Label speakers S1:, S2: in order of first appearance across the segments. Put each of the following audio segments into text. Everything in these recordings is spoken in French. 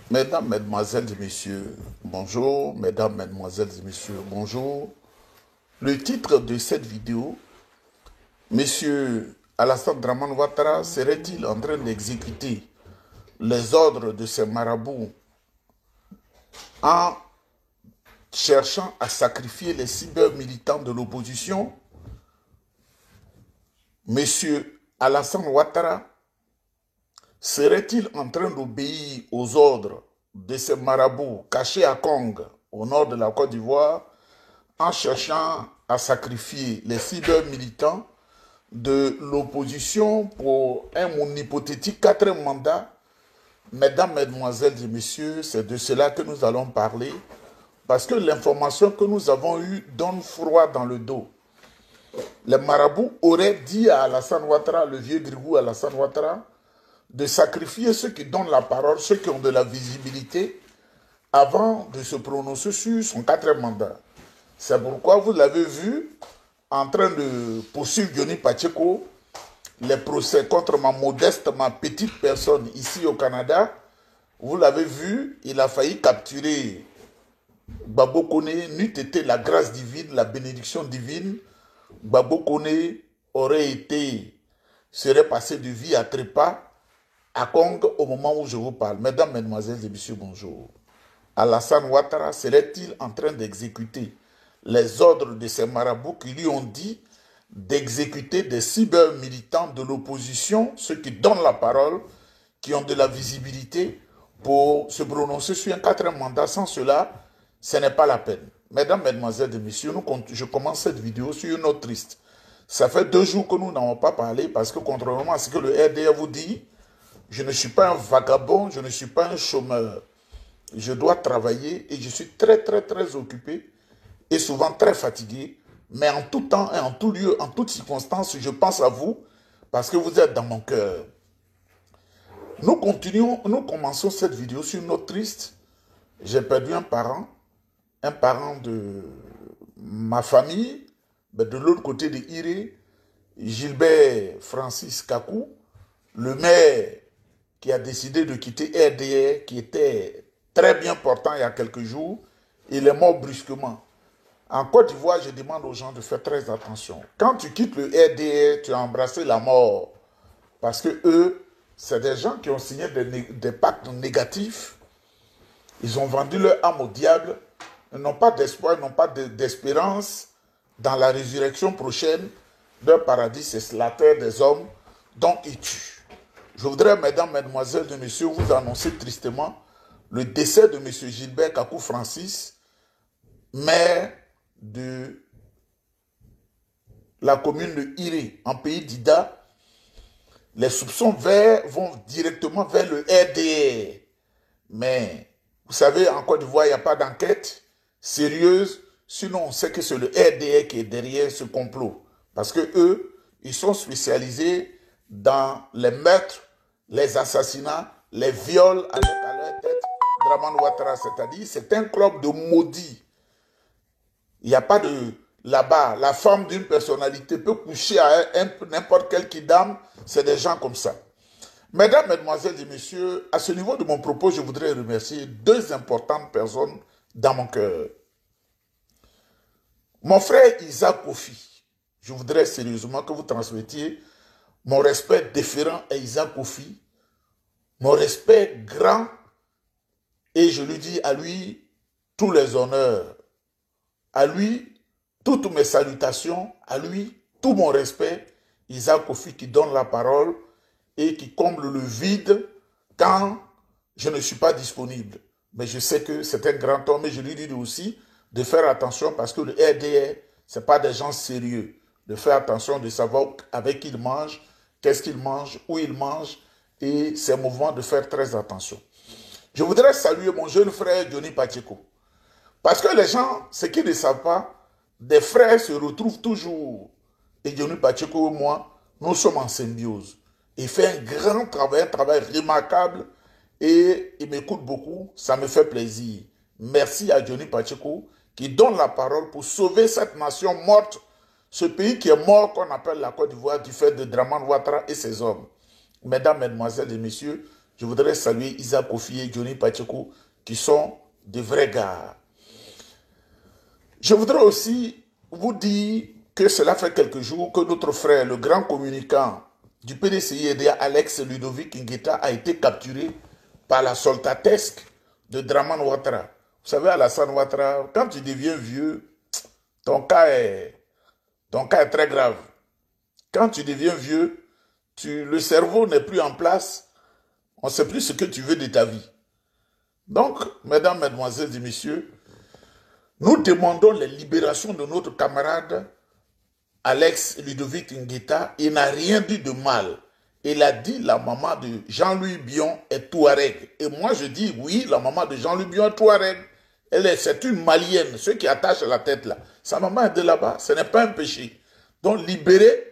S1: Mesdames, Mesdemoiselles et Messieurs, bonjour. Mesdames, Mesdemoiselles et Messieurs, bonjour. Le titre de cette vidéo, Monsieur Alassane Dramane Ouattara serait-il en train d'exécuter les ordres de ses marabouts en cherchant à sacrifier les cyber-militants de l'opposition? Monsieur Alassane Ouattara serait-il en train d'obéir aux ordres de ces marabouts cachés à Kong, au nord de la Côte d'Ivoire, en cherchant à sacrifier les cyber-militants de l'opposition pour un hypothétique quatrième mandat? Mesdames, Mesdemoiselles et Messieurs, c'est de cela que nous allons parler, parce que l'information que nous avons eue donne froid dans le dos. Les marabouts auraient dit à Alassane Ouattara, le vieux grigou Alassane Ouattara, de sacrifier ceux qui donnent la parole, ceux qui ont de la visibilité, avant de se prononcer sur son quatrième mandat. C'est pourquoi vous l'avez vu en train de poursuivre Diony Pacheco, les procès contre ma petite personne ici au Canada. Vous l'avez vu, il a failli capturer Gbagbo Koné, n'eût été la grâce divine, la bénédiction divine. Gbagbo Koné serait passé de vie à trépas à Kong au moment où je vous parle. Mesdames, Mesdemoiselles et Messieurs, bonjour. Alassane Ouattara serait-il en train d'exécuter les ordres de ces marabouts qui lui ont dit d'exécuter des cyber-militants de l'opposition, ceux qui donnent la parole, qui ont de la visibilité pour se prononcer sur un quatrième mandat? Sans cela, ce n'est pas la peine. Mesdames, Mesdemoiselles et Messieurs, je commence cette vidéo sur une note triste. Ça fait 2 jours que nous n'avons pas parlé parce que contrairement à ce que le RDR vous dit, je ne suis pas un vagabond, je ne suis pas un chômeur. Je dois travailler et je suis très occupé et souvent très fatigué. Mais en tout temps et en tout lieu, en toutes circonstances, je pense à vous parce que vous êtes dans mon cœur. Nous commençons cette vidéo sur une note triste. J'ai perdu un parent de ma famille, de l'autre côté de Iré, Gilbert Francis Kakou, le maire qui a décidé de quitter RDR, qui était très bien portant il y a quelques jours. Il est mort brusquement. En Côte d'Ivoire, je demande aux gens de faire très attention. Quand tu quittes le RDR, tu as embrassé la mort. Parce que eux, c'est des gens qui ont signé des pactes négatifs. Ils ont vendu leur âme au diable. Ils n'ont pas d'espoir, ils n'ont pas d'espérance dans la résurrection prochaine. Leur paradis, c'est la terre des hommes, donc ils tuent. Je voudrais, mesdames, mesdemoiselles et messieurs, vous annoncer tristement le décès de M. Gilbert Kakou Francis, maire de la commune de Iré, en pays d'Ida. Les soupçons vont directement vers le RDR. Mais, vous savez, en Côte d'Ivoire, il n'y a pas d'enquête sérieuse. Sinon, on sait que c'est le RDR qui est derrière ce complot. Parce que eux, ils sont spécialisés dans les meurtres, les assassinats, les viols avec à leur tête Dramane Ouattara, c'est-à-dire c'est un club de maudits. Il n'y a pas de... Là-bas, la femme d'une personnalité peut coucher à n'importe quel kidam, c'est des gens comme ça. Mesdames, Mesdemoiselles et Messieurs, à ce niveau de mon propos, je voudrais remercier 2 importantes personnes dans mon cœur. Mon frère Isaac Kofi, je voudrais sérieusement que vous transmettiez mon respect déférent à Isaac Kofi, mon respect grand, et je lui dis à lui tous les honneurs, à lui toutes mes salutations, à lui tout mon respect, Isaac Kofi qui donne la parole et qui comble le vide quand je ne suis pas disponible. Mais je sais que c'est un grand homme et je lui dis aussi de faire attention parce que le RDR, ce n'est pas des gens sérieux. De faire attention, de savoir avec qui il mange, qu'est-ce qu'il mange, où il mange et ses mouvements, de faire très attention. Je voudrais saluer mon jeune frère Diony Pacheco. Parce que les gens, ce qu'ils ne savent pas, des frères se retrouvent toujours. Et Diony Pacheco et moi, nous sommes en symbiose. Il fait un grand travail, un travail remarquable et il m'écoute beaucoup, ça me fait plaisir. Merci à Diony Pacheco qui donne la parole pour sauver cette nation morte, ce pays qui est mort qu'on appelle la Côte d'Ivoire du fait de Dramane Ouattara et ses hommes. Mesdames, Mesdemoiselles et Messieurs, Je voudrais saluer Isaac Kofi et Johnny Pacheco, qui sont de vrais gars. Je voudrais aussi vous dire que cela fait quelques jours que notre frère, le grand communicant du PDCI-EDA, Alex Ludovic Ngueta, a été capturé par la soldatesque de Draman Ouattara. Vous savez, Alassane Ouattara, quand tu deviens vieux, ton cas est très grave. Quand tu deviens vieux, le cerveau n'est plus en place, on ne sait plus ce que tu veux de ta vie. Donc, mesdames, mesdemoiselles et messieurs, nous demandons la libération de notre camarade Alex Ludovic Ngueta. Il n'a rien dit de mal. Il a dit la maman de Jean-Louis Bion est Touareg. Et moi je dis oui, la maman de Jean-Louis Bion est Touareg. C'est une malienne, ceux qui attachent la tête là. Sa maman est de là-bas, ce n'est pas un péché. Donc libérez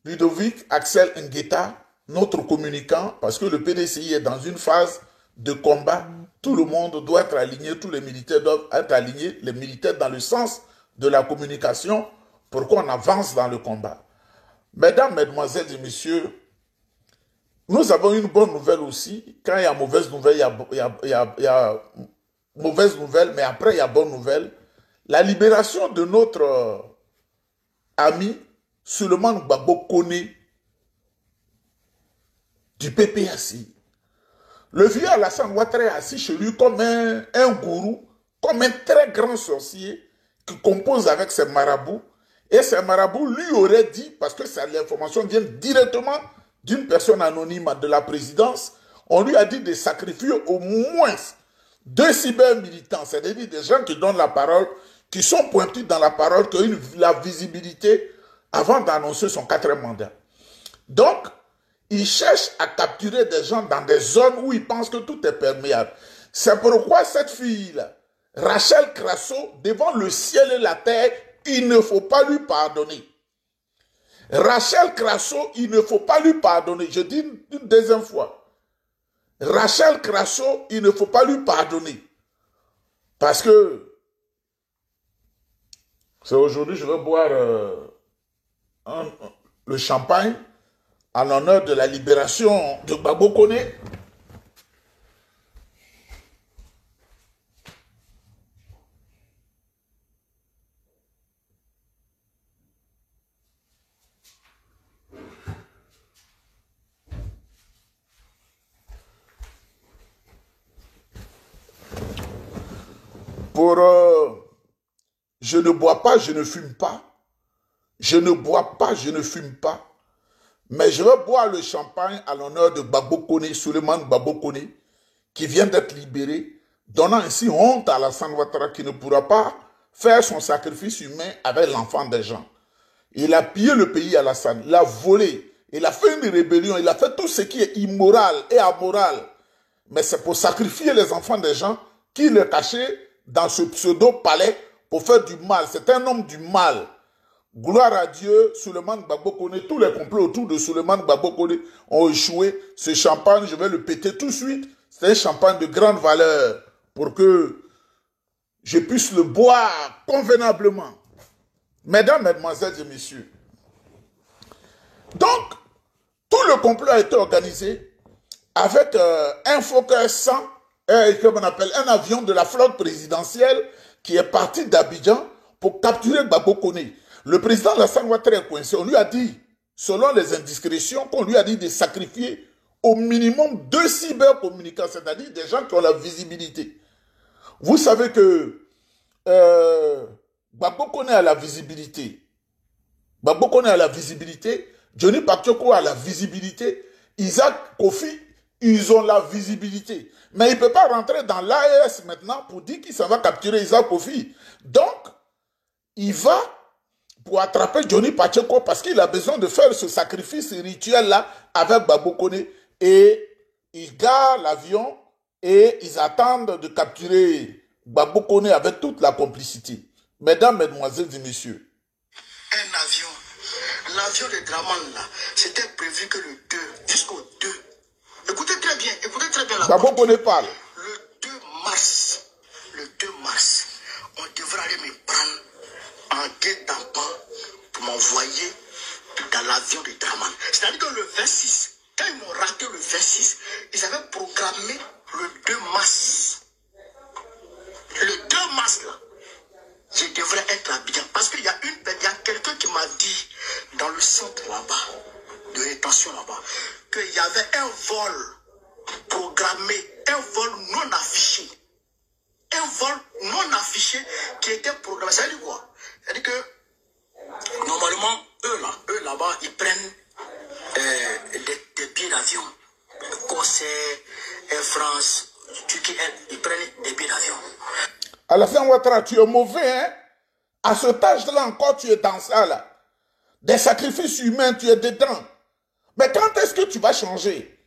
S1: Ludovic Axel Ngueta, notre communicant, parce que le PDCI est dans une phase de combat. Tout le monde doit être aligné, tous les militaires doivent être alignés, les militaires dans le sens de la communication pour qu'on avance dans le combat. Mesdames, mesdemoiselles et messieurs, nous avons une bonne nouvelle aussi. Quand il y a mauvaise nouvelle, il y a mauvaise nouvelle, mais après il y a bonne nouvelle. La libération de notre ami Souleymane Gbagbo Kone du PPAC. Le vieux Alassane Ouattara est assis chez lui comme un gourou, comme un très grand sorcier qui compose avec ses marabouts. Et ces marabouts lui auraient dit, parce que l'information vient directement d'une personne anonyme de la présidence, on lui a dit de sacrifier au moins 2 cyber-militants, c'est-à-dire des gens qui donnent la parole, qui sont pointus dans la parole, qui ont la visibilité avant d'annoncer son 4e mandat. Donc, il cherche à capturer des gens dans des zones où il pense que tout est perméable. C'est pourquoi cette fille-là, Rachel Crasso, devant le ciel et la terre, il ne faut pas lui pardonner. Rachel Crasso, il ne faut pas lui pardonner. Je dis une deuxième fois. Rachel Crasso, il ne faut pas lui pardonner. Parce que c'est aujourd'hui, je vais boire le champagne en l'honneur de la libération de Gbagbo Kone. Je ne bois pas, je ne fume pas. Je ne bois pas, je ne fume pas. Mais je vais boire le champagne à l'honneur de Gbagbo Kone, Souleymane Gbagbo Kone, qui vient d'être libéré, donnant ainsi honte à Alassane Ouattara qui ne pourra pas faire son sacrifice humain avec l'enfant des gens. Il a pillé le pays, Alassane, il a volé, il a fait une rébellion, il a fait tout ce qui est immoral et amoral. Mais c'est pour sacrifier les enfants des gens qu'il est caché dans ce pseudo-palais pour faire du mal. C'est un homme du mal. Gloire à Dieu, Souleymane Gbagbo Kone, tous les complots autour de Souleymane Gbagbo Kone ont échoué. Ce champagne, je vais le péter tout de suite. C'est un champagne de grande valeur pour que je puisse le boire convenablement. Mesdames, mesdemoiselles et messieurs. Donc, tout le complot a été organisé avec un Fokker 100, comme on appelle un avion de la flotte présidentielle qui est parti d'Abidjan pour capturer Gbagbo Kone. Le président Alassane Ouattara est coincé. On lui a dit, selon les indiscrétions, qu'on lui a dit de sacrifier au minimum 2 cybercommunicants, c'est-à-dire des gens qui ont la visibilité. Vous savez que Gbagbo Kone a la visibilité. Gbagbo Kone a la visibilité. Johnny Pacheco a la visibilité. Isaac Kofi, ils ont la visibilité. Mais il ne peut pas rentrer dans l'AES maintenant pour dire qu'il s'en va capturer Isaac Kofi. Donc, il va pour attraper Johnny Pacheco parce qu'il a besoin de faire ce sacrifice rituel-là avec Gbagbo Kone. Et ils garent l'avion et ils attendent de capturer Gbagbo Kone avec toute la complicité. Mesdames, mesdemoiselles et messieurs.
S2: Un avion, l'avion de Draman là, c'était prévu que le 2, jusqu'au 2. Écoutez très bien la
S1: Gbagbo Kone parle.
S2: Le 2 mars, on devrait aller me prendre en guet-d'apens pour m'envoyer dans l'avion de Draman. C'est-à-dire que le 26, quand ils m'ont raté le 26, ils avaient programmé le 2 mars. Le 2 mars, là, je devrais être à Abidjan. Parce qu'il y a quelqu'un qui m'a dit, dans le centre là-bas, de rétention là-bas, qu'il y avait un vol programmé, un vol non affiché. Un vol non affiché qui était programmé. Ça veut dire quoi? Ça veut dire que, normalement, eux là-bas, ils prennent des billets d'avion. Conseil, Air France, Turquie, ils prennent des billets d'avion.
S1: Alassane Ouattara, tu es mauvais, hein? À ce âge-là encore, tu es dans ça, là. Des sacrifices humains, tu es dedans. Mais quand est-ce que tu vas changer?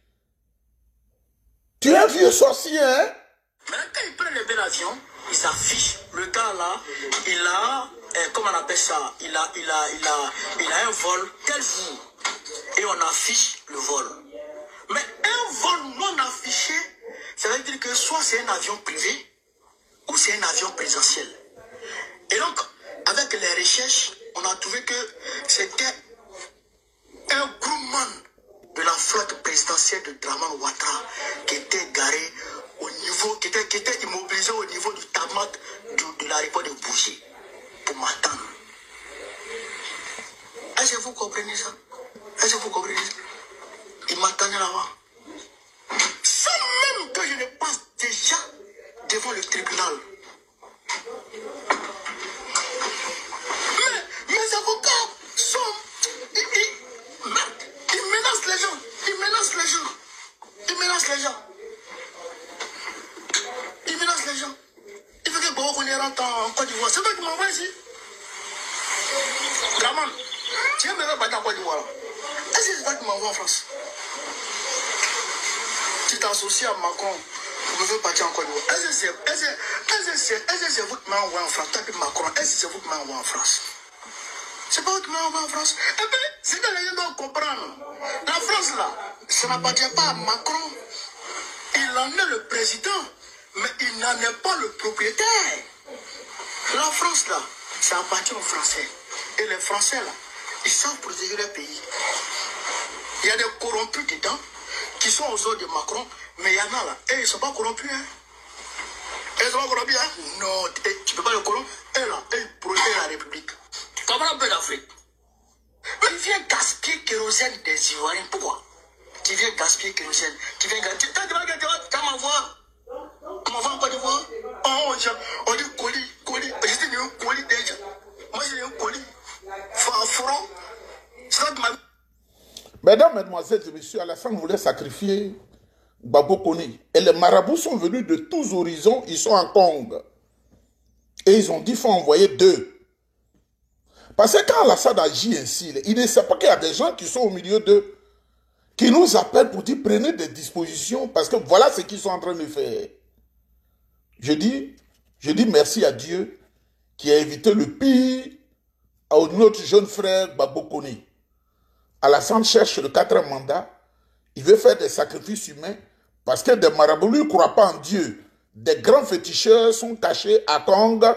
S1: Tu es un vieux sorcier, hein?
S2: Maintenant, quand ils prennent les billets d'avion, ils s'affichent. Le gars là, il a, comment on appelle ça? Il a un vol tel jour. Et on affiche le vol. Mais un vol non affiché, ça veut dire que soit c'est un avion privé, ou c'est un avion présidentiel. Et donc, avec les recherches, on a trouvé que c'était un groupement de la flotte présidentielle de Draman Ouattara qui était garé au niveau, qui était immobilisé au niveau du tarmac de l'aéroport de Bougie pour m'attendre. Est-ce que vous comprenez ça? Est-ce que vous comprenez ça? Ils m'attendaient là-bas. Sans même que je ne passe déjà devant le tribunal. Mais mes avocats sont... Ils menacent les gens. Ils menacent les gens. Ils menacent les gens. Ils menacent les gens. Il faut que Boko rentre en Côte d'Ivoire. C'est toi qui m'envoie ici. Draman, tu veux me battre en Côte d'Ivoire? Est-ce que c'est toi qui m'envoie en France? Tu t'associes à Macron. Vous me faites partir en Côte d'Ivoire. Est-ce que c'est vous qui m'envoyez en France? Tapez Macron. Est-ce que c'est vous qui m'envoyez en France? C'est pas vous qui m'envoyez en France. Et puis, c'est que les gens doivent comprendre. La France, là, ça n'appartient pas à Macron. Il en est le président, mais il n'en est pas le propriétaire. La France, là, ça appartient aux Français. Et les Français, là, ils savent protéger leur pays. Il y a des corrompus dedans qui sont aux ordres de Macron, mais il y en a là, et ils ne sont pas corrompus. Hein. Ils ne sont pas corrompus, hein? Non, tu ne peux pas les corrompre. Et là, ils protègent la République. Comme un peu d'Afrique. Mais il vient gaspiller kérosène des Ivoiriens. Pourquoi? Tu viens gaspiller kérosène. Tu viens gaspiller. Tu vas m'envoyer. Tu m'envoies en Côte d'Ivoire. On dit colis. J'étais dit un colis déjà. Moi, j'ai un colis. Front. C'est ça que ma...
S1: Mesdames, Mesdemoiselles et Messieurs, Alassane voulait sacrifier Gbagbo Kone. Et les marabouts sont venus de tous horizons. Ils sont en Congo. Et ils ont dit qu'il faut envoyer 2. Parce que quand Alassane agit ainsi, il ne sait pas qu'il y a des gens qui sont au milieu d'eux, qui nous appellent pour dire prenez des dispositions, parce que voilà ce qu'ils sont en train de faire. Je dis merci à Dieu qui a évité le pire à notre jeune frère Gbagbo Kone. Alassane cherche le 4e mandat, il veut faire des sacrifices humains, parce que des marabouts ne croient pas en Dieu. Des grands féticheurs sont cachés à Congo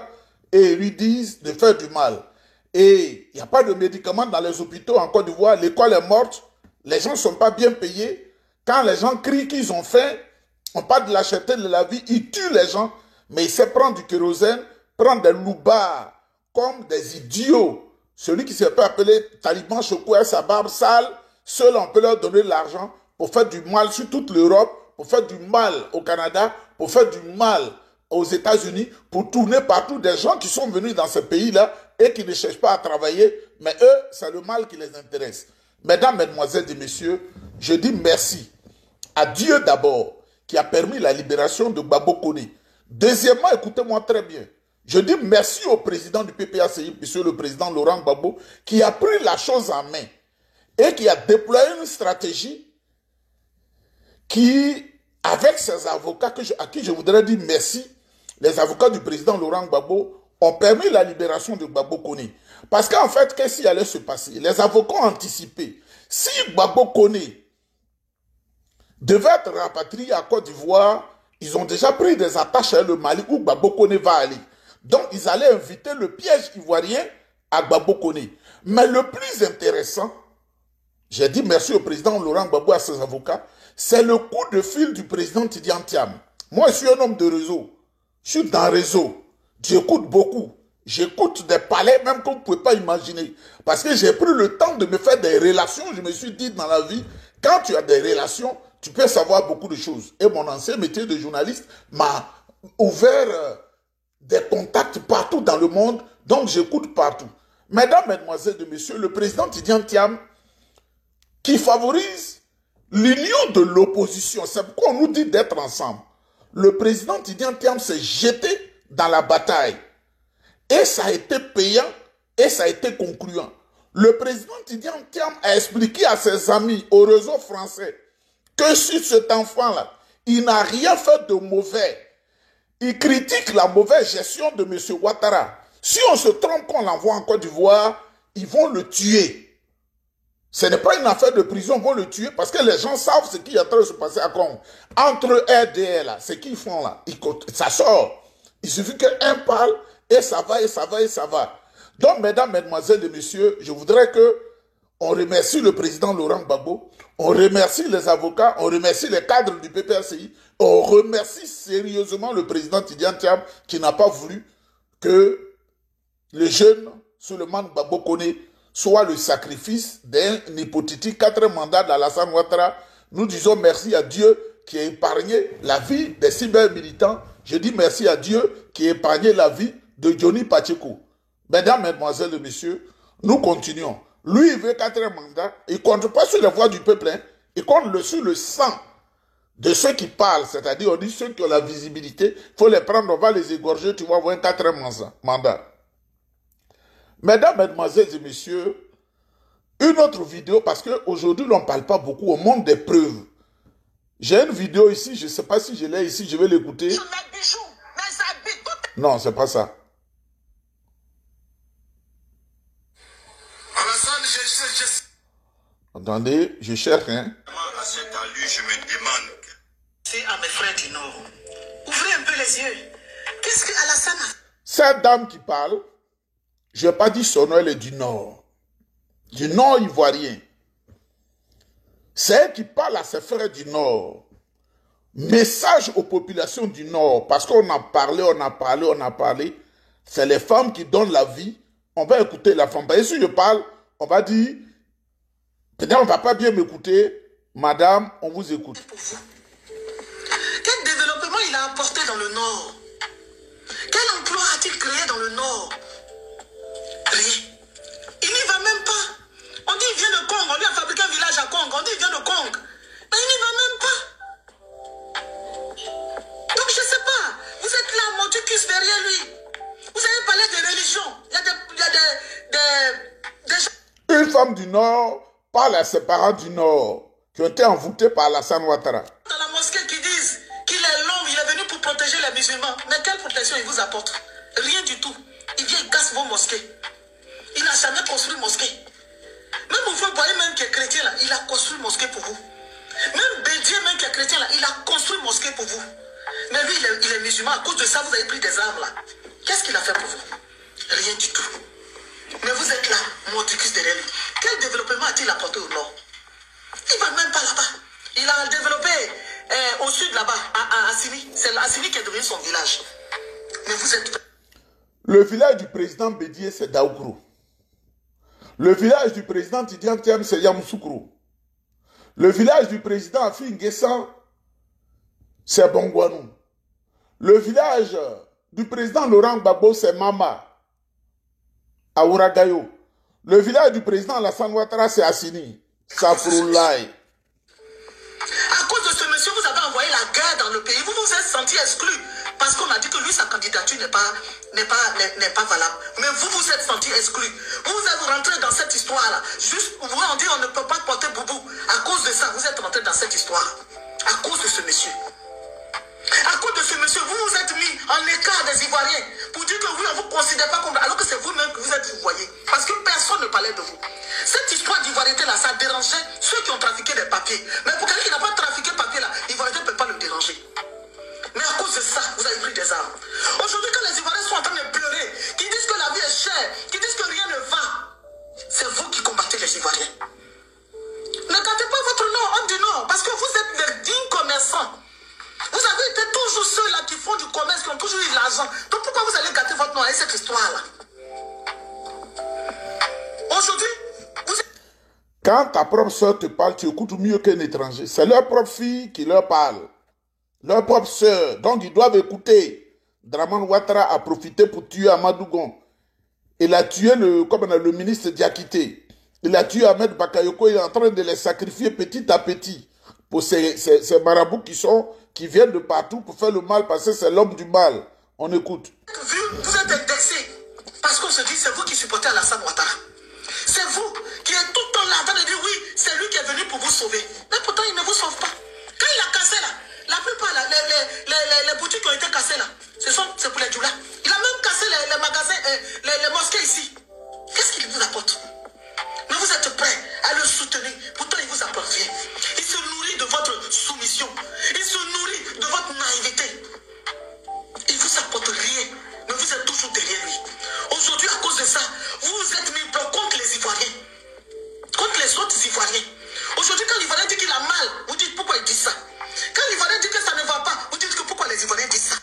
S1: et lui disent de faire du mal. Et il n'y a pas de médicaments dans les hôpitaux en Côte d'Ivoire. L'école est morte. Les gens ne sont pas bien payés. Quand les gens crient qu'ils ont faim, on parle de la cherté de la vie, ils tuent les gens. Mais ils savent prendre du kérosène, prendre des loubards comme des idiots. Celui qui s'est fait appeler Taliban secouer sa barbe sale, seul on peut leur donner de l'argent pour faire du mal sur toute l'Europe, pour faire du mal au Canada, pour faire du mal aux États-Unis, pour tourner partout des gens qui sont venus dans ce pays-là et qui ne cherchent pas à travailler, mais eux, c'est le mal qui les intéresse. Mesdames, Mesdemoiselles et Messieurs, je dis merci à Dieu d'abord, qui a permis la libération de Gbagbo Kone. Deuxièmement, écoutez-moi très bien, je dis merci au président du PPACI, monsieur le président Laurent Gbagbo, qui a pris la chose en main et qui a déployé une stratégie qui, avec ses avocats, à qui je voudrais dire merci, les avocats du président Laurent Gbagbo ont permis la libération de Gbagbo Kone. Parce qu'en fait, qu'est-ce qui allait se passer? Les avocats ont anticipé. Si Gbagbo Kone devait être rapatrié à Côte d'Ivoire, ils ont déjà pris des attaches à le Mali où Gbagbo Kone va aller. Donc, ils allaient inviter le piège ivoirien à Gbagbo Kone. Mais le plus intéressant, j'ai dit merci au président Laurent Gbagbo, à ses avocats, c'est le coup de fil du président Tidiane Thiam. Moi, je suis un homme de réseau. Je suis dans le réseau. J'écoute beaucoup. J'écoute des palais même que vous ne pouvez pas imaginer. Parce que j'ai pris le temps de me faire des relations. Je me suis dit dans la vie, quand tu as des relations, tu peux savoir beaucoup de choses. Et mon ancien métier de journaliste m'a ouvert des contacts partout dans le monde. Donc, j'écoute partout. Mesdames, mesdemoiselles et messieurs, le président Tidiane Thiam, qui favorise l'union de l'opposition, c'est pourquoi on nous dit d'être ensemble. Le président Tidiane Thiam s'est jeté dans la bataille. Et ça a été payant et ça a été concluant. Le président Tidiane Thiam a expliqué à ses amis au réseau français que sur cet enfant-là, il n'a rien fait de mauvais. Il critique la mauvaise gestion de M. Ouattara. Si on se trompe qu'on l'envoie en Côte d'Ivoire, ils vont le tuer. Ce n'est pas une affaire de prison, ils vont le tuer parce que les gens savent ce qui est en train de se passer à Congo. Entre RDR, là, ce qu'ils font là, ça sort. Il suffit qu'un parle et ça va, et ça va, et ça va. Donc, mesdames, mesdemoiselles et messieurs, je voudrais que on remercie le président Laurent Gbagbo, on remercie les avocats, on remercie les cadres du PPRCI, on remercie sérieusement le président Tidiane Thiam qui n'a pas voulu que le jeune Souleymane Gbagbo Koné soit le sacrifice d'un hypothétique 4 mandats d'Alassane Ouattara. Nous disons merci à Dieu qui a épargné la vie des cyber-militants. Je dis merci à Dieu qui a épargné la vie de Johnny Pacheco. Mesdames, mesdemoiselles et messieurs, nous continuons. Lui, il veut 4 mandats. Il ne compte pas sur les voix du peuple. Hein. Il compte sur le sang de ceux qui parlent. C'est-à-dire, on dit ceux qui ont la visibilité. Il faut les prendre, on va les égorger. Tu vas avoir 4 mandats. Mesdames, mesdemoiselles et messieurs, une autre vidéo, parce qu'aujourd'hui, on ne parle pas beaucoup, on montre des preuves. J'ai une vidéo ici, je ne sais pas si je l'ai ici, je vais l'écouter. Non, c'est pas ça. Attendez, je cherche, hein.
S2: À cet allure, je me demande. C'est à mes frères du Nord. Ouvrez un peu les yeux. Qu'est-ce que Alassane a fait?
S1: Cette dame qui parle, je n'ai pas dit son nom, elle est du Nord ivoirien. C'est elle qui parle à ses frères du Nord. Message aux populations du Nord, parce qu'on a parlé. C'est les femmes qui donnent la vie. On va écouter la femme. Et si je parle, on va dire, peut-être on ne va pas bien m'écouter. Madame, on vous écoute.
S2: Quel développement il a apporté dans le Nord? Quel emploi a-t-il créé dans le Nord? Rien. Il n'y va même pas. On dit il vient de Congo, on lui a fabriqué un village à Congo, on dit il vient de Congo. Mais il n'y va même pas. Donc je ne sais pas, vous êtes là, Monticus derrière lui. Vous avez parlé de religion. Il y a des gens.
S1: Une femme du Nord parle à ses parents du Nord qui ont été envoûtés par Alassane Ouattara.
S2: Dans la mosquée qui disent qu'il est l'homme, il est venu pour protéger les musulmans. Mais quelle protection il vous apporte? Rien du tout. Il vient, il casse vos mosquées. Il n'a jamais construit une mosquée. Même vous voyez même qui est chrétien là, il a construit une mosquée pour vous. Même Bédier même qui est chrétien là, il a construit une mosquée pour vous. Mais lui, il est musulman. À cause de ça, vous avez pris des armes là. Qu'est-ce qu'il a fait pour vous? Rien du tout. Mais vous êtes là, Monticus derrière lui. Quel développement a-t-il apporté au Nord? Il ne va même pas là-bas. Il a développé au sud là-bas, à Assini. C'est Assini qui est devenu son village. Mais vous êtes...
S1: Le village du président Bédier, c'est Daoukro. Le village du président Tidiane Thiam, c'est Yamoussoukro. Le village du président Afi N'Guessan, c'est Bongwanou. Le village du président Laurent Gbagbo, c'est Mama, à Ouragayo. Le village du président Alassane Ouattara, c'est Assini, Safroulaye.
S2: À cause de ce monsieur, vous avez envoyé la guerre dans le pays. Vous vous êtes senti exclu. Parce qu'on a dit que lui, sa candidature n'est pas valable. Mais vous vous êtes senti exclu. Vous êtes rentré dans cette histoire-là. Juste, vous on dit on ne peut pas porter Boubou. À cause de ça, vous êtes rentré dans cette histoire. À cause de ce monsieur. À cause de ce monsieur, vous vous êtes mis en écart des Ivoiriens. Pour dire que vous ne vous considérez pas comme... Alors que c'est vous-même que vous êtes voyez. Parce que personne ne parlait de vous. Cette histoire d'ivoirité-là, ça dérangeait ceux qui ont trafiqué des papiers. Mais pour quelqu'un qui n'a pas trafiqué de papier, là, l'ivoirité ne peut pas le déranger. Mais à cause de ça, vous avez pris des armes. Aujourd'hui, quand les Ivoiriens sont en train de pleurer, qui disent que la vie est chère, qui disent que rien ne va, l'argent. Donc pourquoi vous allez gâter votre nom avec cette histoire-là? Aujourd'hui,
S1: quand ta propre soeur te parle, tu écoutes mieux qu'un étranger. C'est leur propre fille qui leur parle. Leur propre soeur. Donc ils doivent écouter. Dramane Ouattara a profité pour tuer Amadou Gon. Il a tué le ministre Diakité. Il a tué Ahmed Bakayoko. Il est en train de les sacrifier petit à petit pour ces marabouts qui viennent de partout pour faire le mal parce que c'est l'homme du mal. On écoute.
S2: vous êtes indexé parce qu'on se dit c'est vous qui supportez Alassane Ouattara. C'est vous qui êtes tout le temps là en train de dire oui, c'est lui qui est venu pour vous sauver. Mais pourtant, il ne vous sauve pas. Quand il a cassé là, la plupart, là, les boutiques qui ont été cassées là, c'est pour les djoulas. Il a même cassé les magasins, les mosquées ici. Qu'est-ce qu'il vous apporte? Mais vous êtes prêts à le soutenir. Pourtant, il vous apporte rien. Il se nourrit de votre soumission. Il se nourrit de votre naïveté. Il ne vous apporte rien. Mais vous êtes toujours derrière lui. Aujourd'hui, à cause de ça, vous vous êtes mis contre les Ivoiriens. Contre les autres Ivoiriens. Aujourd'hui, quand l'Ivoirien dit qu'il a mal, vous dites pourquoi il dit ça. Quand l'Ivoirien dit que ça ne va pas, vous dites que pourquoi les Ivoiriens disent ça.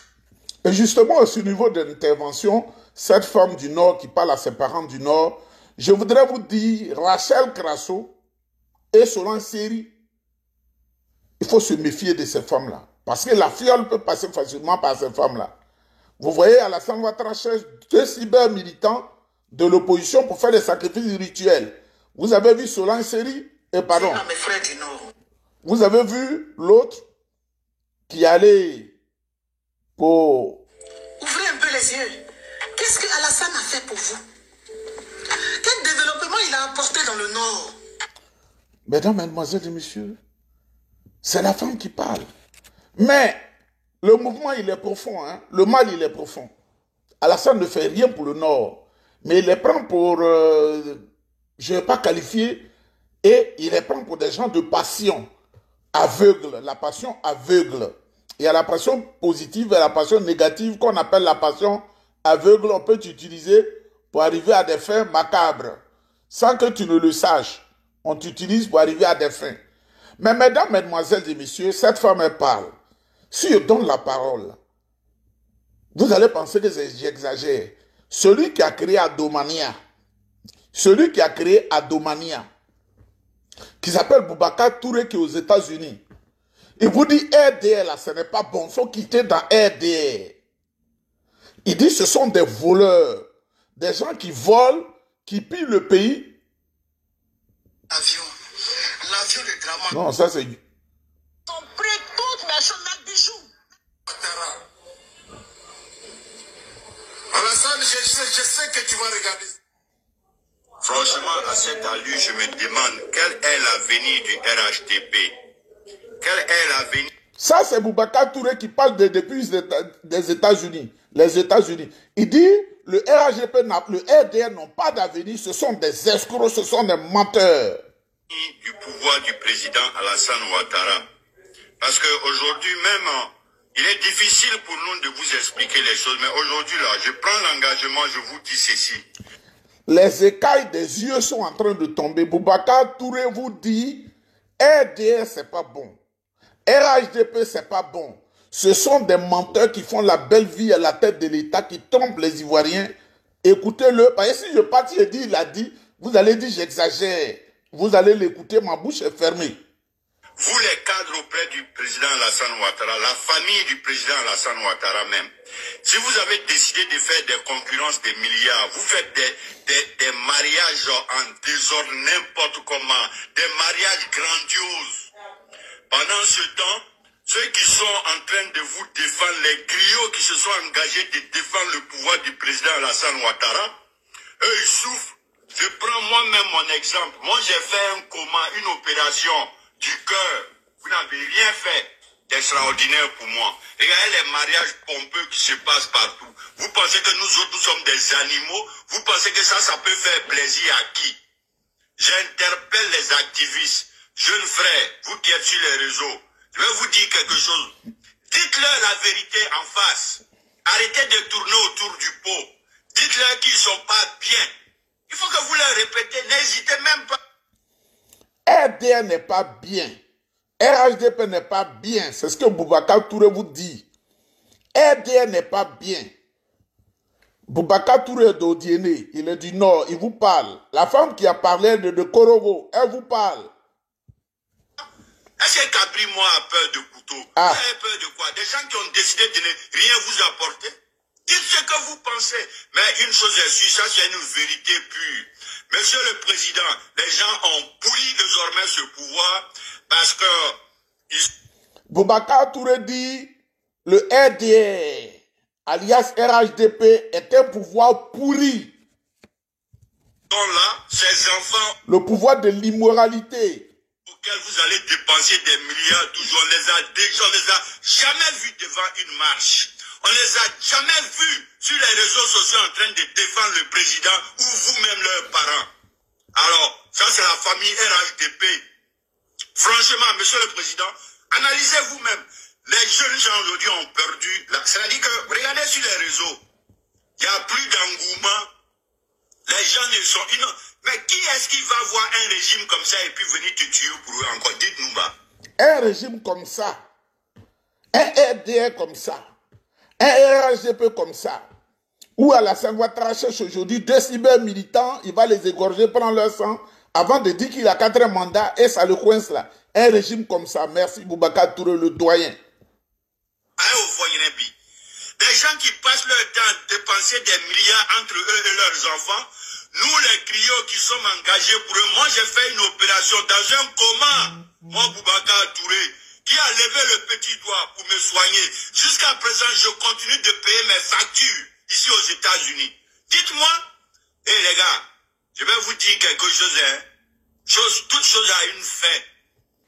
S1: Et justement, à ce niveau d'intervention, cette femme du Nord qui parle à ses parents du Nord, je voudrais vous dire, Rachel Crasso et Solange Seri, il faut se méfier de ces femmes-là. Parce que la fiole peut passer facilement par ces femmes-là. Vous voyez, Alassane Ouattara cherche 2 cyber-militants de l'opposition pour faire des sacrifices rituels. Vous avez vu Solange Seri et pardon.
S2: Mes frères du Nord.
S1: Vous avez vu l'autre qui allait pour...
S2: Ouvrez un peu les yeux. Qu'est-ce que Alassane a fait pour vous? Quel développement il a apporté dans le Nord?
S1: Mesdames, mesdemoiselles et messieurs, c'est la femme qui parle. Mais le mouvement, il est profond. Hein? Le mal, il est profond. Alassane ne fait rien pour le Nord. Mais il les prend pour... je ne vais pas qualifier. Et il les prend pour des gens de passion aveugle. La passion aveugle. Il y a la passion positive et la passion négative qu'on appelle la passion aveugle. On peut t'utiliser pour arriver à des fins macabres. Sans que tu ne le saches. On t'utilise pour arriver à des fins. Mais mesdames, mesdemoiselles et messieurs, cette femme, elle parle. Si je donne la parole, vous allez penser que j'exagère. Celui qui a créé Adomania, qui s'appelle Boubacar Touré, qui est aux États-Unis, il vous dit RDR, là, ce n'est pas bon, il faut quitter dans RDR. Il dit ce sont des voleurs, des gens qui volent, qui pillent le pays.
S2: L'avion de Dramane.
S1: Non, ça c'est...
S2: On prête toute la chambre de bijoux. Alassane, je sais que tu vas regarder.
S3: Franchement, à cette allure, je me demande quel est l'avenir du RHDP. Quel est l'avenir?
S1: Ça, c'est Boubacar Touré qui parle depuis des États-Unis. Les États-Unis. Il dit, le RHDP, le RDR n'ont pas d'avenir, ce sont des escrocs, ce sont des menteurs.
S3: Du pouvoir du président Alassane Ouattara. Parce qu'aujourd'hui même, il est difficile pour nous de vous expliquer les choses. Mais aujourd'hui, là, je prends l'engagement, je vous dis ceci.
S1: Les écailles des yeux sont en train de tomber. Boubacar Touré vous dit, RDR, c'est pas bon. RHDP, c'est pas bon. Ce sont des menteurs qui font la belle vie à la tête de l'État, qui trompent les Ivoiriens. Écoutez-le. Parce que si je parle, il a dit, vous allez dire j'exagère. Vous allez l'écouter, ma bouche est fermée.
S3: Vous les cadres auprès du président Alassane Ouattara, la famille du président Alassane Ouattara même, si vous avez décidé de faire des concurrences des milliards, vous faites des mariages en désordre n'importe comment, des mariages grandioses. Pendant ce temps, ceux qui sont en train de vous défendre, les griots qui se sont engagés de défendre le pouvoir du président Alassane Ouattara, eux ils souffrent. Je prends moi-même mon exemple. Moi j'ai fait un coma, une opération du cœur. Vous n'avez rien fait d'extraordinaire pour moi. Regardez les mariages pompeux qui se passent partout. Vous pensez que nous autres, nous sommes des animaux? Vous pensez que ça peut faire plaisir à qui? J'interpelle les activistes, jeunes frères, vous qui êtes sur les réseaux. Je vais vous dire quelque chose. Dites-leur la vérité en face. Arrêtez de tourner autour du pot. Dites-leur qu'ils ne sont pas bien. Il faut que vous leur répétez, n'hésitez même pas.
S1: RDR n'est pas bien. RHDP n'est pas bien. C'est ce que Boubacar Touré vous dit. RDR n'est pas bien. Boubacar Touré d'Odiéné, il est du Nord, il vous parle. La femme qui a parlé de Korogo, elle vous parle.
S3: Est-ce que Capri, moi, a peur de couteau? Vous avez peur de quoi? Des gens qui ont décidé de ne rien vous apporter? Dites ce que vous pensez. Mais une chose est sûre, ça c'est une vérité pure. Monsieur le Président, les gens ont pourri désormais ce pouvoir parce que...
S1: Boubacar Touré dit, le RDR, alias RHDP, est un pouvoir pourri.
S3: Donc là, ces enfants...
S1: Le pouvoir de l'immoralité.
S3: Auxquels vous allez dépenser des milliards, toujours, on les a jamais vus devant une marche. On les a jamais vus sur les réseaux sociaux en train de défendre le président ou vous-même leurs parents. Alors, ça c'est la famille RHDP. Franchement, monsieur le président, analysez vous-même. Les jeunes gens aujourd'hui ont perdu. C'est-à-dire que, regardez sur les réseaux, il n'y a plus d'engouement. Les gens ne sont... Mais qui est-ce qui va voir un régime comme ça et puis venir te tuer pour eux encore? Dites-nous bas.
S1: Un régime comme ça, un RDR comme ça, un RHDP comme ça, où Alassane Ouattara cherche aujourd'hui 2 cyber-militants, il va les égorger, prendre leur sang, avant de dire qu'il a 4 mandats et ça le coince là. Un régime comme ça, merci Boubacar Touré, le doyen.
S3: Des gens qui passent leur temps à dépenser des milliards entre eux et leurs enfants, nous les criots qui sommes engagés pour eux, moi j'ai fait une opération dans un coma, moi Boubacar Touré, qui a levé le petit doigt pour me soigner. Jusqu'à présent, je continue de payer mes factures ici aux États-Unis. Dites-moi, les gars, je vais vous dire quelque chose, hein. Toute chose a une fin.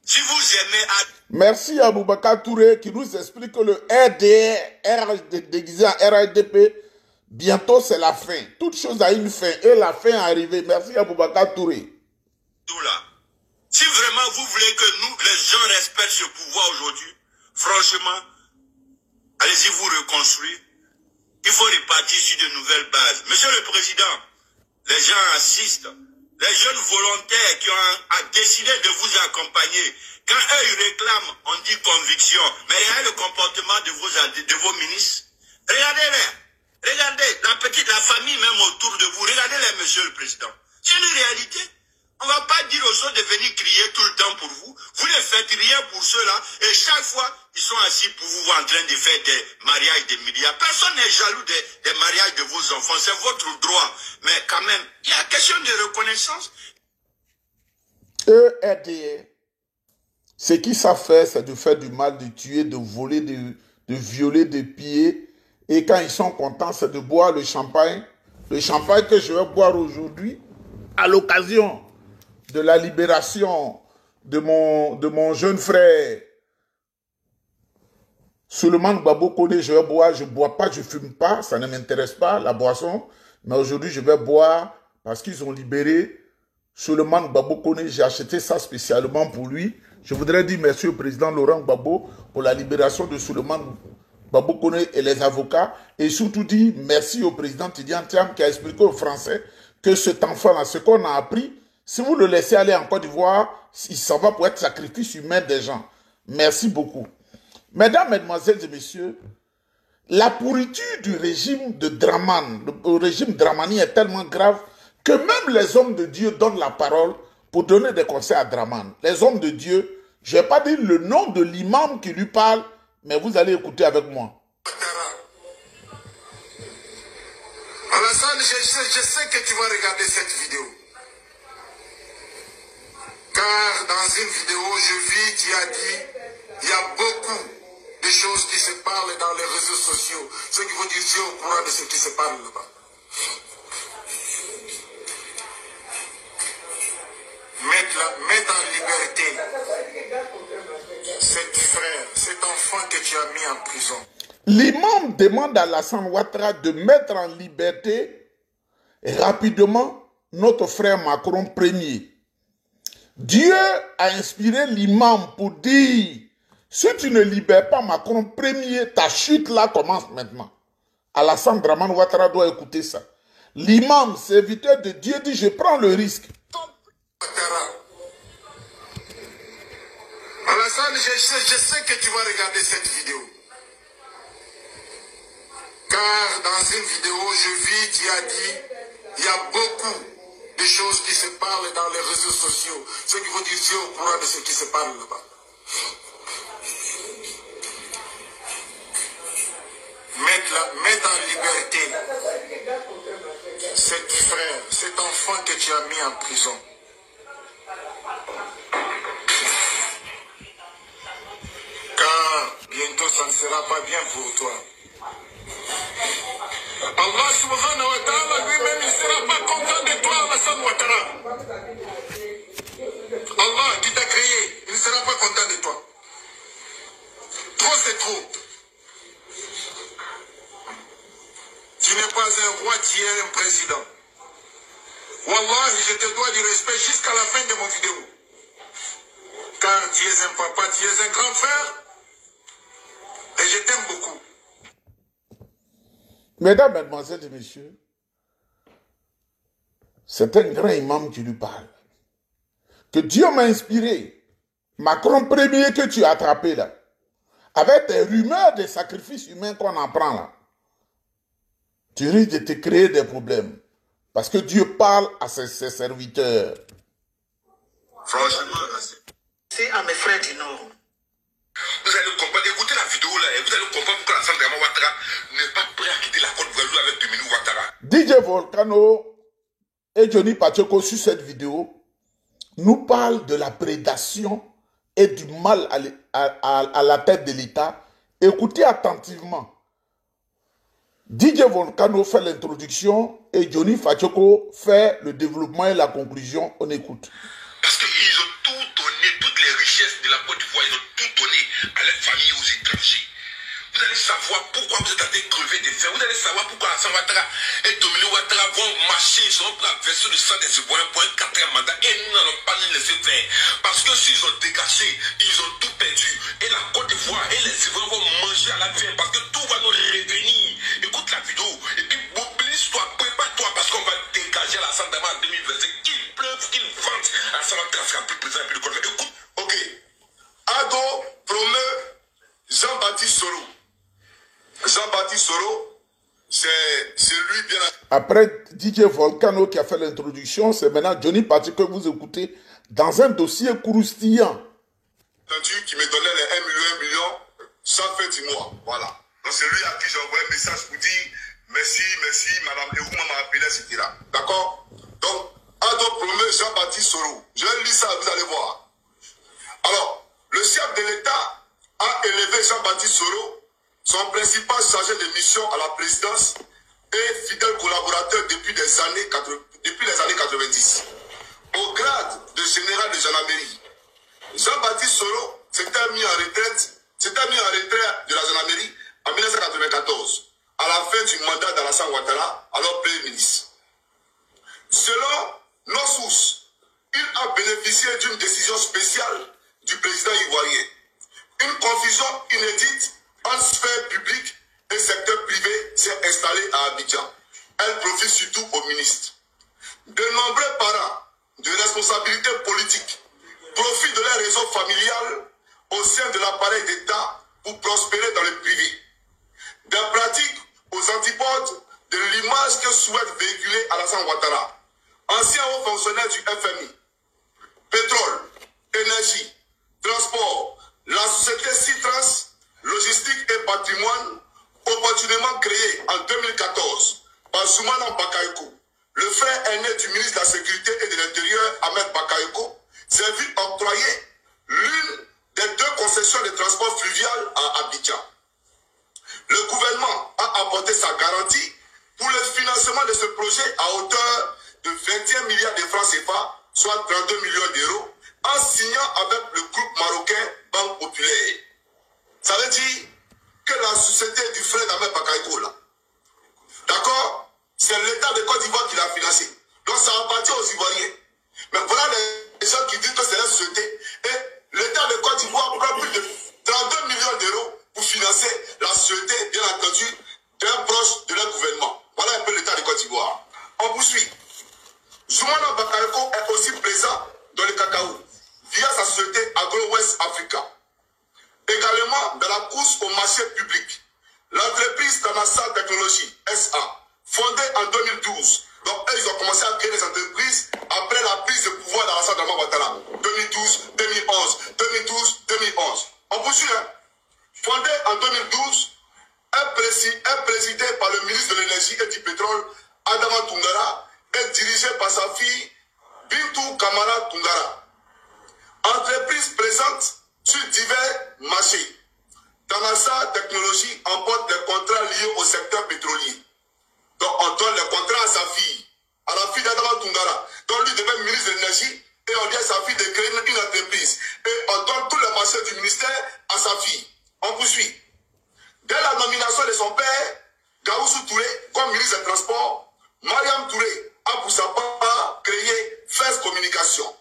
S3: Si vous aimez...
S1: Merci à Boubacar Touré qui nous explique que le RDR, déguisé en RHDP, bientôt c'est la fin. Toute chose a une fin et la fin est arrivée. Merci à Boubacar Touré.
S3: Si vraiment vous voulez que nous, les gens respectent ce pouvoir aujourd'hui, franchement, allez-y vous reconstruire. Il faut repartir sur de nouvelles bases. Monsieur le Président, les gens assistent. Les jeunes volontaires qui ont décidé de vous accompagner, quand eux ils réclament, on dit conviction. Mais regardez le comportement de vos ministres. Regardez-les. Regardez la famille même autour de vous. Regardez-les, monsieur le Président. C'est une réalité. On ne va pas dire aux autres de venir crier tout le temps pour vous. Vous ne faites rien pour ceux-là. Et chaque fois, ils sont assis pour vous en train de faire des mariages de milliards. Personne n'est jaloux des mariages de vos enfants. C'est votre droit. Mais quand même, il y a question de reconnaissance.
S1: RDR, ce qu'ils savent faire, c'est de faire du mal, de tuer, de voler, de violer, de piller. Et quand ils sont contents, c'est de boire le champagne. Le champagne que je vais boire aujourd'hui, à l'occasion de la libération de mon jeune frère Souleymane Gbagbo Koné, je vais boire, je ne bois pas, je ne fume pas, ça ne m'intéresse pas, la boisson. Mais aujourd'hui, je vais boire parce qu'ils ont libéré Souleymane Gbagbo Koné. J'ai acheté ça spécialement pour lui. Je voudrais dire merci au président Laurent Gbagbo pour la libération de Souleymane Gbagbo Koné et les avocats. Et surtout dire merci au président Tidiane Thiam qui a expliqué aux Français que cet enfant-là, ce qu'on a appris, si vous le laissez aller en Côte d'Ivoire, il s'en va pour être sacrifice humain des gens. Merci beaucoup. Mesdames, Mesdemoiselles et Messieurs, la pourriture du régime de Dramane, le régime Dramani est tellement grave que même les hommes de Dieu donnent la parole pour donner des conseils à Dramane. Les hommes de Dieu, je ne vais pas dire le nom de l'imam qui lui parle, mais vous allez écouter avec moi.
S2: Alassane, je sais que tu vas regarder cette vidéo. Car dans une vidéo, je vis, tu as dit, il y a beaucoup de choses qui se parlent dans les réseaux sociaux. Ce qui veut dire, tu es au courant de ce qui se parle là-bas. Mettre en liberté cet frère, cet enfant que tu as mis en prison.
S1: L'imam demande à Alassane Ouattara de mettre en liberté rapidement notre frère Macron premier. Dieu a inspiré l'imam pour dire, si tu ne libères pas Macron premier, ta chute là commence maintenant. Alassane Dramane Ouattara doit écouter ça. L'imam, serviteur de Dieu, dit, je prends le risque.
S2: Alassane, je sais que tu vas regarder cette vidéo. Car Car dans une vidéo, je vis qui a dit, il y a beaucoup de choses qui se parlent dans les réseaux sociaux. Ce qu'il faut dire, c'est au courant de ce qui se parle là-bas. Mettre en liberté cet frère, cet enfant que tu as mis en prison. Car bientôt ça ne sera pas bien pour toi. Allah subhanahu wa ta'ala lui-même, il ne sera pas content de toi, Alassane Ouattara. Allah qui t'a créé, il ne sera pas content de toi. Trop c'est trop. Tu n'es pas un roi, tu es un président. Wallah, je te dois du respect jusqu'à la fin de mon vidéo. Car tu es un papa, tu es un grand frère. Et je t'aime beaucoup.
S1: Mesdames, Mesdemoiselles et Messieurs, c'est un grand imam qui lui parle. Que Dieu m'a inspiré. Macron premier que tu as attrapé là. Avec des rumeurs de sacrifices humains qu'on apprend là. Tu risques de te créer des problèmes. Parce que Dieu parle à ses serviteurs.
S3: Franchement,
S2: C'est à mes frères du Nord.
S3: vous allez comprendre, écoutez la vidéo là, et vous allez comprendre pourquoi Alassane Dramane Ouattara n'est pas prêt à quitter la Côte d'Ivoire avec Dominou Ouattara.
S1: DJ Volcano et Johnny Pacheco sur cette vidéo nous parlent de la prédation et du mal à la tête de l'État. Écoutez attentivement. DJ Volcano fait l'introduction et Johnny Pacheco fait le développement et la conclusion. On écoute.
S3: Parce qu'ils ont tout donné, toutes les richesses de la Côte d'Ivoire, ils ont tout donné à leur famille, aux étrangers. Vous allez savoir pourquoi vous êtes en train de crever de faim. Vous allez savoir pourquoi Alassane Ouattara et Dominou Ouattara vont marcher, ils seront prêts à verser le sang des Ivoiriens pour un 4e mandat. Et nous n'allons pas nous laisser faire. Parce que s'ils ont dégagé, ils ont tout perdu. Et la Côte d'Ivoire et les Ivoiriens vont manger à la fin. Parce que tout va nous revenir. Écoute la vidéo. Et puis mobilise-toi, prépare-toi. Parce qu'on va dégager Alassane Dramane en 2025. Qu'il pleuve, qu'il vente. Alassane Ouattara sera plus présent et plus de côté. Écoute.
S2: Ok. Ado promeut Jean-Baptiste Soro. Jean-Baptiste Soro, c'est lui bien.
S1: Après DJ Volcano qui a fait l'introduction, c'est maintenant Johnny Pacheco que vous écoutez dans un dossier croustillant.
S2: Qui me donnait les 1 million chaque fin du mois. Voilà.
S3: Donc c'est lui à qui j'ai envoyé un message pour dire merci, madame. Et vous m'a appelé, c'était là.
S2: D'accord? Donc, Ado promeut Jean-Baptiste Soro. Je vais lire ça, vous allez voir. Alors, le chef de l'État a élevé Jean-Baptiste Soro, son principal chargé de mission à la présidence et fidèle collaborateur depuis les années 90, au grade de général de gendarmerie. Jean-Baptiste Soro s'était mis en retraite de la gendarmerie en 1994, à la fin du mandat d'Alassane Ouattara, alors Premier ministre. Selon nos sources, il a bénéficié d'une décision spéciale du président ivoirien. Une confusion inédite entre sphère publique et secteur privé s'est installée à Abidjan. Elle profite surtout aux ministres. De nombreux parents de responsabilités politiques profitent de leur réseau familial au sein de l'appareil d'État pour prospérer dans le privé. Des pratiques aux antipodes de l'image que souhaite véhiculer Alassane Ouattara, ancien haut fonctionnaire du FMI. Pétrole, énergie, transport, la société Citrans, logistique et patrimoine, opportunément créée en 2014 par Soumana Bakayoko, le frère aîné du ministre de la Sécurité et de l'Intérieur, Ahmed Bakayoko, s'est vu octroyer l'une des 2 concessions de transport fluvial à Abidjan. Le gouvernement a apporté sa garantie pour le financement de ce projet à hauteur de 21 milliards de francs CFA, soit 32 millions d'euros, en signant avec le groupe marocain Banque Populaire. Ça veut dire que la société du frère d'Ahmed Bakayoko là, d'accord, c'est l'État de Côte d'Ivoire qui l'a financé. Donc ça appartient aux Ivoiriens. Mais voilà les gens qui disent que c'est la société. Et l'État de Côte d'Ivoire prend plus de 32 millions d'euros pour financer la société, bien entendu, d'un proche de leur gouvernement. Voilà un peu l'État de Côte d'Ivoire. On poursuit. Soumana Bakayoko est aussi présent dans le cacao via sa société Agro-West Africa. Également dans la course au marché public. L'entreprise Tanassa
S3: Technologies SA, fondée en 2012. Donc, eux, ils ont commencé à créer des entreprises après la prise de pouvoir d'Alassane Dramane Ouattara. 2012, 2011, 2012, 2011. On poursuit, hein? Fondée en 2012, est présidé par le ministre de l'Énergie et du Pétrole, Adama Toungara, et dirigé par sa fille, Bintou Kamara Toungara. Entreprise présente sur divers marchés. Tanassa Technologies emporte des contrats liés au secteur pétrolier. Donc on donne les contrats à sa fille, à la fille d'Adama Toungara. Donc lui devient ministre de l'Énergie et on dit à sa fille de créer une entreprise. Et on donne tous les marchés du ministère à sa fille. On poursuit. Dès la nomination de son père, Gaoussou Touré, comme ministre des Transports, Mariam Touré a pour sa part créé FES Communication.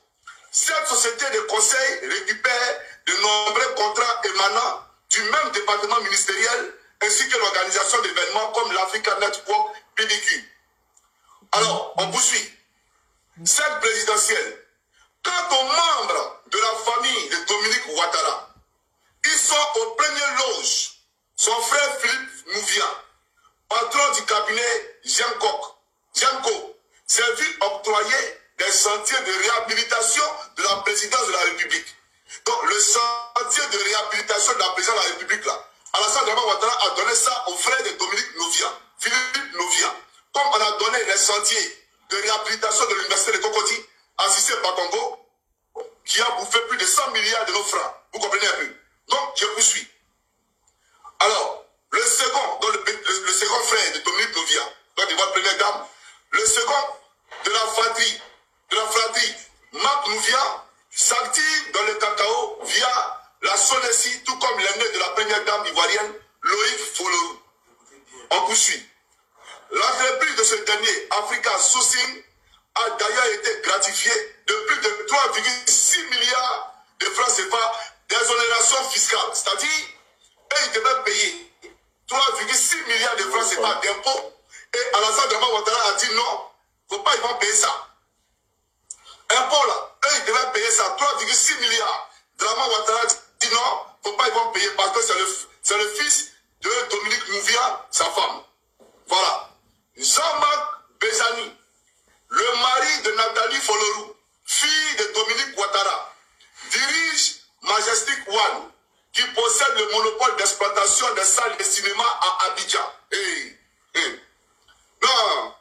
S3: Cette société de conseil récupère de nombreux contrats émanant du même département ministériel ainsi que l'organisation d'événements comme l'Africa Network PDQ. Alors, on poursuit. Cette présidentielle, quant aux membres de la famille de Dominique Ouattara, ils sont aux premières loges. Son frère Philippe Mouvia, patron du cabinet Janko, s'est vu octroyer des sentiers de réhabilitation de la présidence de la République. Donc, le sentier de réhabilitation de la présidence de la République, là, Alassane Dramane Ouattara a donné ça au frère de Dominique Novia, Philippe Novia. Comme on a donné les sentiers de réhabilitation de l'université de Cocody à Cissé Bakongo, qui a bouffé plus de 100 milliards de nos francs. Vous comprenez un peu? Donc, je poursuis. Alors, le second, donc le second frère de Dominique Novia, donc de votre première dame, le second de la fratrie, Marc Novia, s'active dans le cacao via la Sonessi, tout comme l'aîné de la première dame ivoirienne, Loïc Folorou. On poursuit. L'entreprise de ce dernier, Africa Sourcing, a d'ailleurs été gratifiée de plus de 3,6 milliards de francs CFA d'exonération fiscale. C'est-à-dire, ils devaient payer 3,6 milliards de francs CFA d'impôts. Et Alassane Dramane Ouattara a dit non, il ne faut pas, ils vont payer ça. Impôts là, eux ils devaient payer ça, 3,6 milliards. Dramane Ouattara dit non, il ne faut pas, ils vont payer parce que c'est le fils de Dominique Mouvia, sa femme. Voilà. Jean-Marc Bézani, le mari de Nathalie Folorou, fille de Dominique Ouattara, dirige Majestic One, qui possède le monopole d'exploitation des salles de cinéma à Abidjan. Non.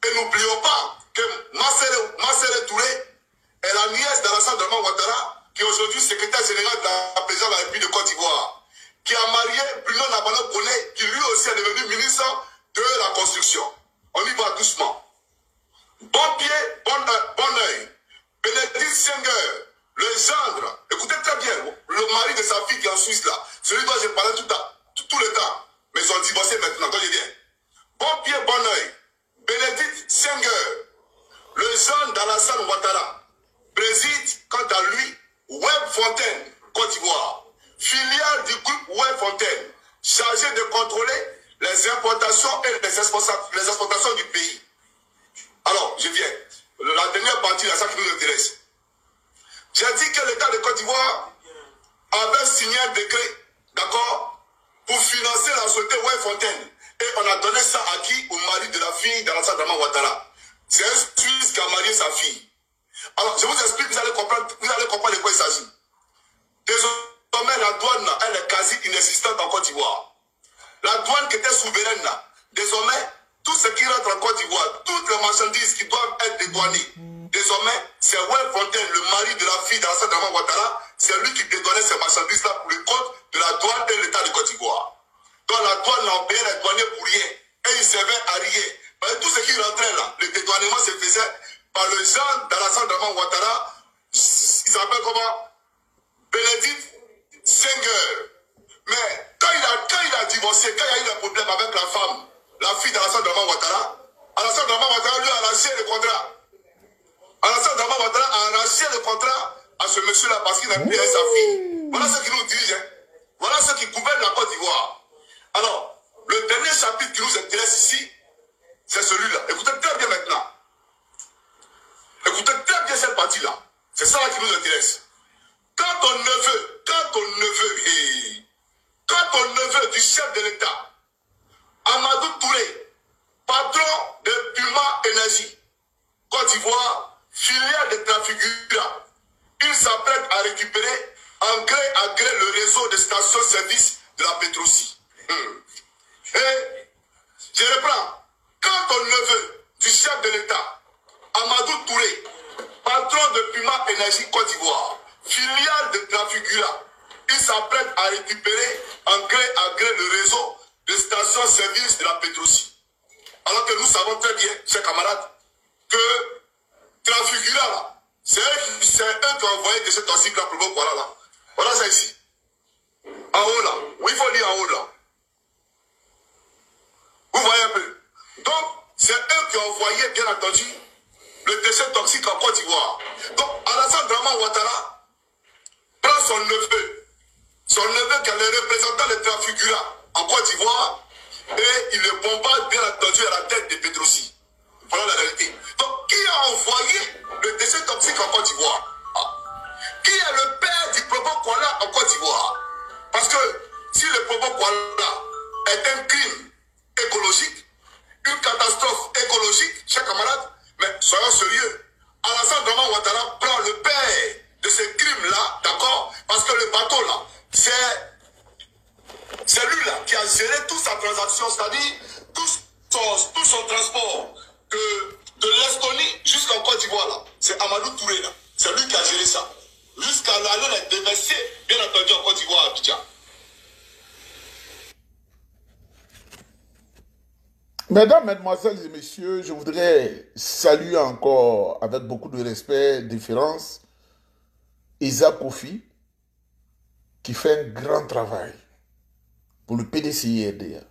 S3: Et n'oublions pas que Massere Touré est la nièce d'Alassane Dramane Ouattara, qui est aujourd'hui secrétaire général de la présidence de la République de Côte d'Ivoire, qui a marié Bruno Nabana Koné, qui lui aussi est devenu ministre de la construction. On y va doucement. Bon pied, bon oeil. Bénédicte Singer, le gendre, écoutez très bien, le mari de sa fille qui est en Suisse là, celui dont j'ai parlé tout le temps, mais ils ont divorcé maintenant, attendez bien. Bon pied, bon oeil. Bénédicte Singer, le gendre d'Alassane Ouattara, préside quant à lui Web Fontaine, Côte d'Ivoire, filiale du groupe Web Fontaine, chargé de contrôler les importations et les exportations du pays. Alors, je viens. La dernière partie, là, ça qui nous intéresse. J'ai dit que l'État de Côte d'Ivoire avait signé un décret, d'accord, pour financer la société Web Fontaine. Et on a donné ça à qui? Au mari de la fille d'Alassane Dramane Ouattara. C'est un Suisse qui a marié sa fille. Alors, je vous explique, vous allez comprendre de quoi il s'agit. Désormais, la douane, elle est quasi inexistante en Côte d'Ivoire. La douane qui était souveraine, là, désormais, tout ce qui rentre en Côte d'Ivoire, toutes les marchandises qui doivent être dédouanées, désormais, c'est Web Fontaine, le mari de la fille d'Alassane Dramane Ouattara, c'est lui qui dédouanait ces marchandises-là pour le compte de la douane et l'État de Côte d'Ivoire. Donc la douane n'a payé les douaniers pour rien, et ils servaient à rien. Parce que tout ce qui rentrait là, le dédouanement se faisait par le genre d'Alassane Dramane Ouattara, il s'appelle comment? Bénédicte Singer. Mais quand il a divorcé, quand il y a eu des problèmes avec la femme, la fille d'Alassane Dramane Ouattara, Alassane Dramane Ouattara lui a arraché le contrat. Alassane Dramane Ouattara a arraché le contrat à ce monsieur-là parce qu'il a payé sa fille. Voilà ce qui nous dirige. Hein. Voilà ce qui gouverne la Côte d'Ivoire. Alors, le dernier chapitre qui nous intéresse ici, c'est celui-là. Écoutez très bien maintenant. Écoutez très bien cette partie-là. C'est ça qui nous intéresse. Quand ton neveu du chef de l'État, Amadou Touré, patron de Puma Énergie, Côte d'Ivoire, filiale de Trafigura, il s'apprête à récupérer en gré à gré le réseau de stations-service de la Petrosi. Et je reprends. Quand ton neveu du chef de l'État, Amadou Touré, patron de Puma Énergie Côte d'Ivoire, filiale de Trafigura, il s'apprête à récupérer en gré à gré le réseau de stations-service de la Petrosi. Alors que nous savons très bien, chers camarades, que Trafigura, là, c'est eux qui ont envoyé de cet toxique-là pour le voilà là. Voilà ça ici. En haut là. Oui, il faut lire en haut là. Vous voyez un peu. Donc, c'est eux qui ont envoyé, bien entendu, le déchet toxique en Côte d'Ivoire. Donc, Alassane Draman Ouattara prend son neveu qui est le représentant de Trafigura en Côte d'Ivoire, et il le bombarde, bien entendu, à la tête des Petrosi. Voilà la réalité. Donc, qui a envoyé le déchet toxique en Côte d'Ivoire? Qui est le père du Probo Kuala en Côte d'Ivoire? Parce que si le Probo Kuala est un crime écologique, une catastrophe écologique, chers camarades, mais soyons sérieux. Alassane Draman Ouattara prend le père de ce crime-là, d'accord? Parce que le bateau là, c'est lui là qui a géré toute sa transaction, c'est-à-dire tout son transport de l'Estonie jusqu'en Côte d'Ivoire là. C'est Amadou Touré là. C'est lui qui a géré ça. Jusqu'à aller la déverser, bien entendu, en Côte d'Ivoire à Abidjan.
S1: Mesdames, Mesdemoiselles et Messieurs, je voudrais saluer encore avec beaucoup de respect, déférence, Isaac Kofi, qui fait un grand travail pour le PDCI-RDA.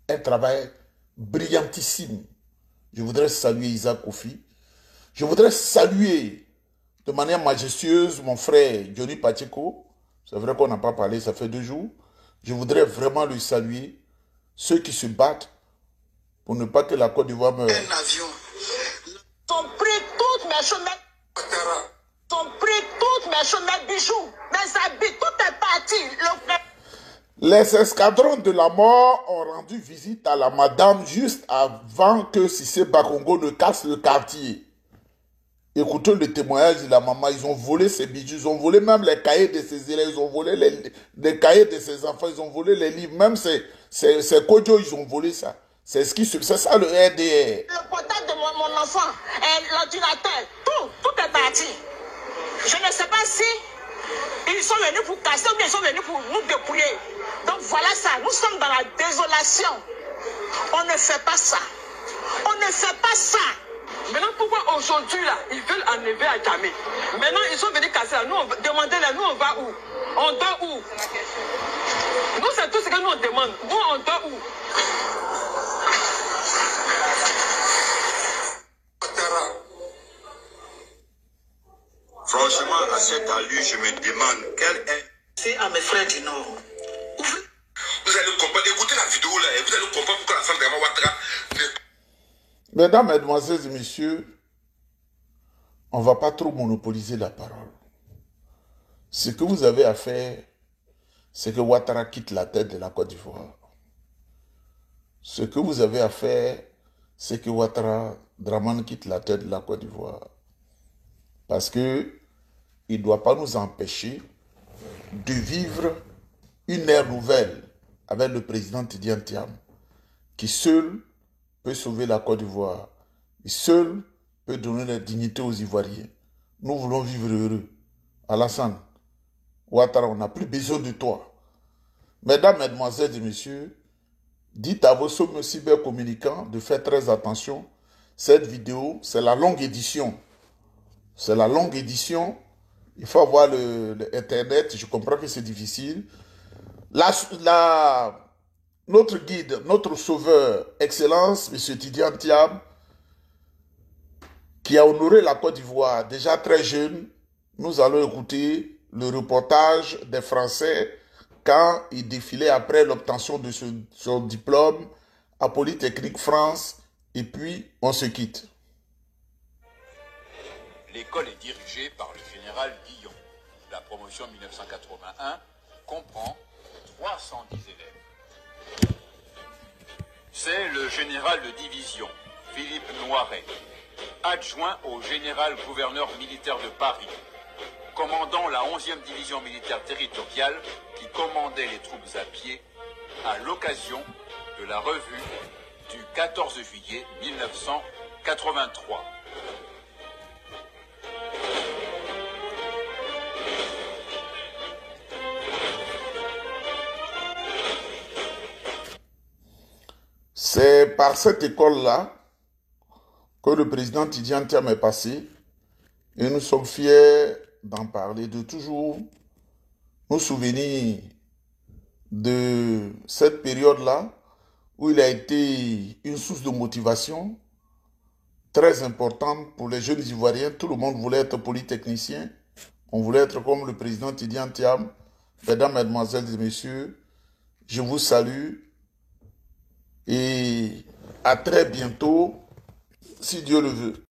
S1: Un travail brillantissime. Je voudrais saluer Isaac Kofi. Je voudrais saluer de manière majestueuse mon frère Johnny Pacheco. C'est vrai qu'on n'a pas parlé, ça fait 2 jours. Je voudrais vraiment le saluer. Ceux qui se battent pour ne pas que la Côte d'Ivoire meure.
S2: Un avion.
S4: Sont pris toutes mes choses, sont pris toutes mes choses, mes bijoux, mes habits, tout est parti.
S1: Les escadrons de la mort ont rendu visite à la madame juste avant que Cissé Bakongo ne casse le quartier. Écoutez le témoignage de la maman, ils ont volé ses bijoux, ils ont volé même les cahiers de ses élèves, ils ont volé les cahiers de ses enfants, ils ont volé les livres, même ses Kodjo, ils ont volé ça. C'est ça le RDR.
S4: Le portable de mon enfant, l'ordinateur, tout est parti. Je ne sais pas si ils sont venus pour casser ou bien ils sont venus pour nous dépouiller. Donc voilà ça, nous sommes dans la désolation. On ne fait pas ça. On ne fait pas ça.
S5: Maintenant, pourquoi aujourd'hui, là, ils veulent enlever à Djamé? Maintenant, ils sont venus casser là. Nous, demandez-leur, nous, on va où? On dort où? Nous, c'est tout ce que nous, on demande. Nous, on dort où?
S3: Franchement, à cette allure, je me demande quel est...
S2: C'est à mes frères du Nord.
S3: Vous allez comprendre, écoutez la vidéo là, et vous allez comprendre pourquoi Alassane Draman Ouattara...
S1: Mesdames, Mesdemoiselles et Messieurs, on ne va pas trop monopoliser la parole. Ce que vous avez à faire, c'est que Ouattara quitte la tête de la Côte d'Ivoire. Ce que vous avez à faire, c'est que Ouattara Draman quitte la tête de la Côte d'Ivoire. Parce qu'il ne doit pas nous empêcher de vivre une ère nouvelle avec le président Tidiane Thiam, qui seul peut sauver la Côte d'Ivoire. Il seul peut donner la dignité aux Ivoiriens. Nous voulons vivre heureux. Alassane Ouattara, on n'a plus besoin de toi. Mesdames, Mesdemoiselles et Messieurs, dites à vos cybercommunicants de faire très attention. Cette vidéo, c'est la longue édition. C'est la longue édition. Il faut avoir le Internet. Je comprends que c'est difficile. Notre guide, notre sauveur, Excellence, M. Tidiane Thiam, qui a honoré la Côte d'Ivoire déjà très jeune, nous allons écouter le reportage des Français quand il défilait après l'obtention de son diplôme à Polytechnique France, et puis on se quitte.
S6: L'école est dirigée par le général Guillon. La promotion 1981 comprend 310 élèves. C'est le général de division, Philippe Noiret, adjoint au général-gouverneur militaire de Paris, commandant la 11e division militaire territoriale qui commandait les troupes à pied à l'occasion de la revue du 14 juillet 1983.
S1: C'est par cette école-là que le président Tidjane Thiam est passé et nous sommes fiers d'en parler, de toujours nous souvenir de cette période-là où il a été une source de motivation très importante pour les jeunes Ivoiriens. Tout le monde voulait être polytechnicien, on voulait être comme le président Tidjane Thiam. Mesdames, Mesdemoiselles et Messieurs, je vous salue. Et à très bientôt, si Dieu le veut.